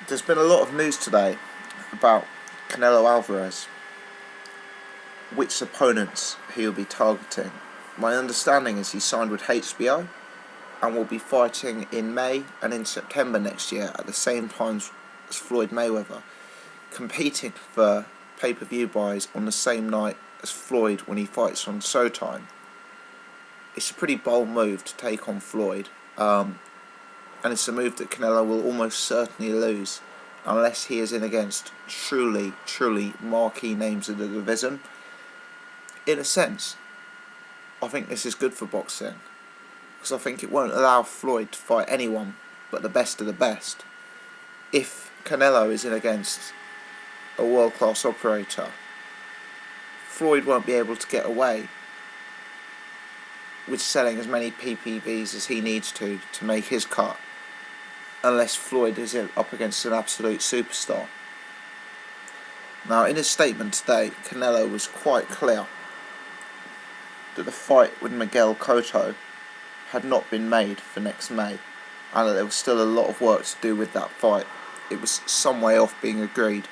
There's been a lot of news today about Canelo Alvarez, which opponents he will be targeting. My understanding is he signed with HBO and will be fighting in May and in September next year at the same time as Floyd Mayweather, competing for pay-per-view buys on the same night as Floyd when he fights on Showtime. It's a pretty bold move to take on Floyd, and it's a move that Canelo will almost certainly lose unless he is in against truly marquee names of the division. In a sense, I think this is good for boxing, because I think it won't allow Floyd to fight anyone but the best of the best. If Canelo is in against a world-class operator, Floyd won't be able to get away with selling as many PPVs as he needs to make his cut, unless Floyd is up against an absolute superstar. Now, in his statement today, Canelo was quite clear that the fight with Miguel Cotto had not been made for next May, and that there was still a lot of work to do with that fight. It was some way off being agreed.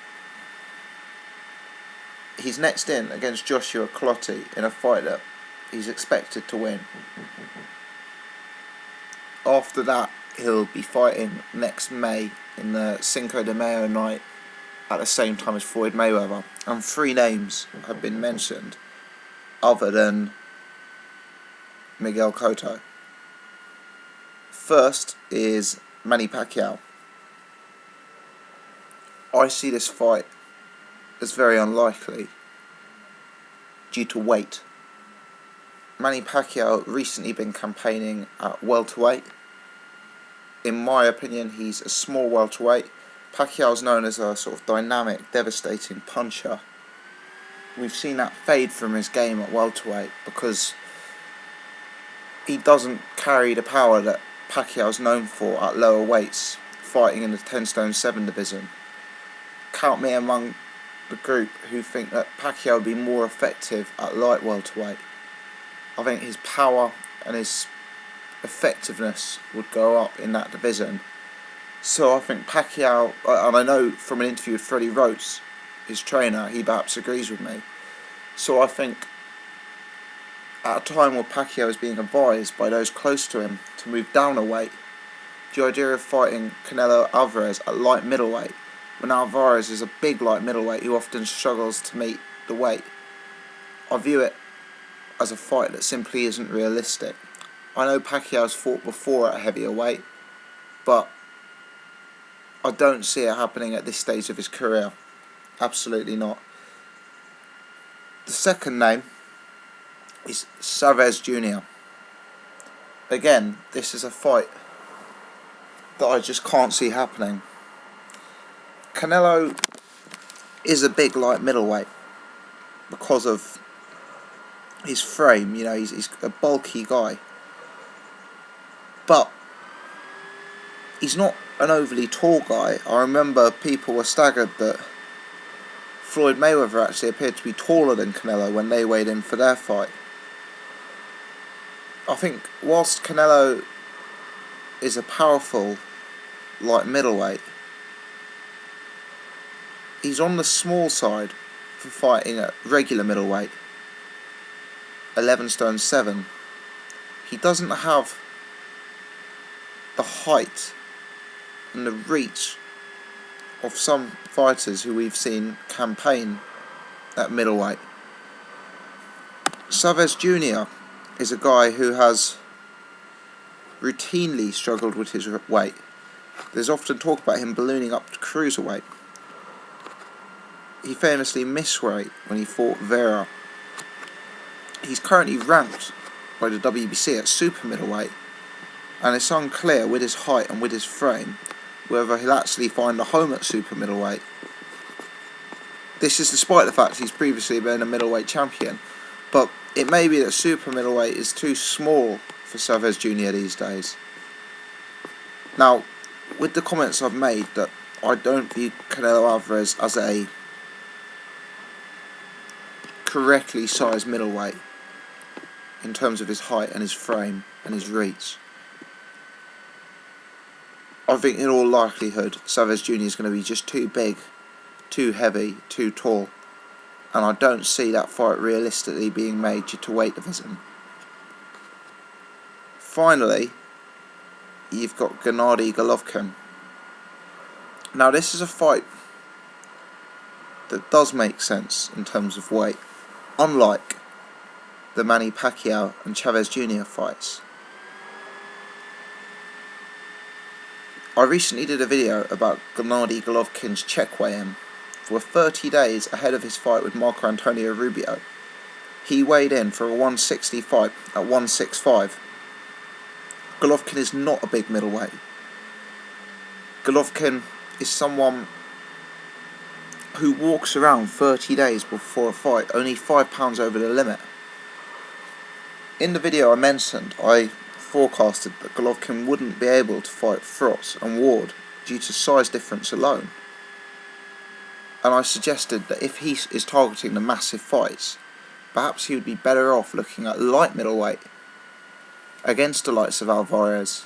He's next in against Joshua Clottey in a fight that he's expected to win. After that, he'll be fighting next May in the Cinco de Mayo night at the same time as Floyd Mayweather. And 3 names have been mentioned other than Miguel Cotto. First is Manny Pacquiao. I see this fight as very unlikely due to weight. Manny Pacquiao recently been campaigning at welterweight. In my opinion, he's a small welterweight. Pacquiao's known as a sort of dynamic, devastating puncher. We've seen that fade from his game at welterweight because he doesn't carry the power that Pacquiao's known for at lower weights, fighting in the 10 stone 7 division. Count me among the group who think that Pacquiao would be more effective at light welterweight. I think his power and his effectiveness would go up in that division. So I think Pacquiao, and I know from an interview with Freddie Roach, his trainer, he perhaps agrees with me. So I think at a time where Pacquiao is being advised by those close to him to move down a weight, the idea of fighting Canelo Alvarez at light middleweight, when Alvarez is a big light middleweight who often struggles to meet the weight, I view it as a fight that simply isn't realistic. I know Pacquiao's fought before at a heavier weight, but I don't see it happening at this stage of his career. Absolutely not. The second name is Chavez Jr. Again, this is a fight that I just can't see happening. Canelo is a big light middleweight because of his frame. You know, he's a bulky guy, but he's not an overly tall guy. I remember people were staggered that Floyd Mayweather actually appeared to be taller than Canelo when they weighed in for their fight. I think whilst Canelo is a powerful light middleweight, he's on the small side for fighting at regular middleweight, 11 stone 7. He doesn't have the height and the reach of some fighters who we've seen campaign at middleweight. Chavez Jr. is a guy who has routinely struggled with his weight. There's often talk about him ballooning up to cruiserweight. He famously missed weight when he fought Vera. He's currently ranked by the WBC at super middleweight, and it's unclear with his height and with his frame whether he'll actually find a home at super middleweight. This is despite the fact he's previously been a middleweight champion, but it may be that super middleweight is too small for Chavez Jr. these days. Now, with the comments I've made that I don't view Canelo Alvarez as a correctly sized middleweight in terms of his height and his frame and his reach, I think in all likelihood Chavez Jr. is going to be just too big, too heavy, too tall, and I don't see that fight realistically being made due to weight division. Finally, you've got Gennady Golovkin. Now this is a fight that does make sense in terms of weight, unlike the Manny Pacquiao and Chavez Jr. fights. I recently did a video about Gennady Golovkin's check weigh-in. For 30 days ahead of his fight with Marco Antonio Rubio, he weighed in for a 160 fight at 165. Golovkin is not a big middleweight. Golovkin is someone who walks around 30 days before a fight, only 5 pounds over the limit. In the video I mentioned, I forecasted that Golovkin wouldn't be able to fight Frost and Ward due to size difference alone. And I suggested that if he is targeting the massive fights, perhaps he would be better off looking at light middleweight against the likes of Alvarez,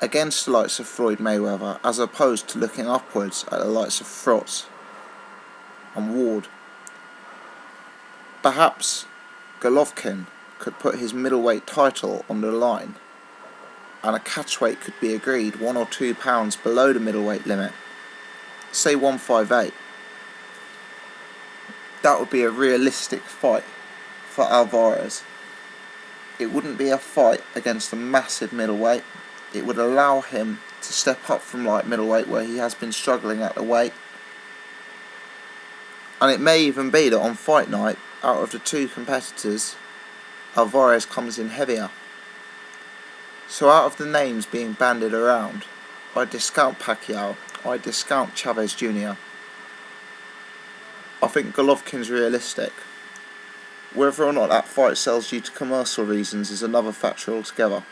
against the likes of Floyd Mayweather, as opposed to looking upwards at the likes of Frost and Ward. Perhaps Golovkin could put his middleweight title on the line, and a catchweight could be agreed 1 or 2 pounds below the middleweight limit, say 158. That would be a realistic fight for Alvarez. It wouldn't be a fight against a massive middleweight. It would allow him to step up from light middleweight, where he has been struggling at the weight. And it may even be that on fight night, out of the two competitors, Alvarez comes in heavier. So out of the names being bandied around, I discount Pacquiao, I discount Chavez Jr. I think Golovkin's realistic. Whether or not that fight sells due to commercial reasons is another factor altogether.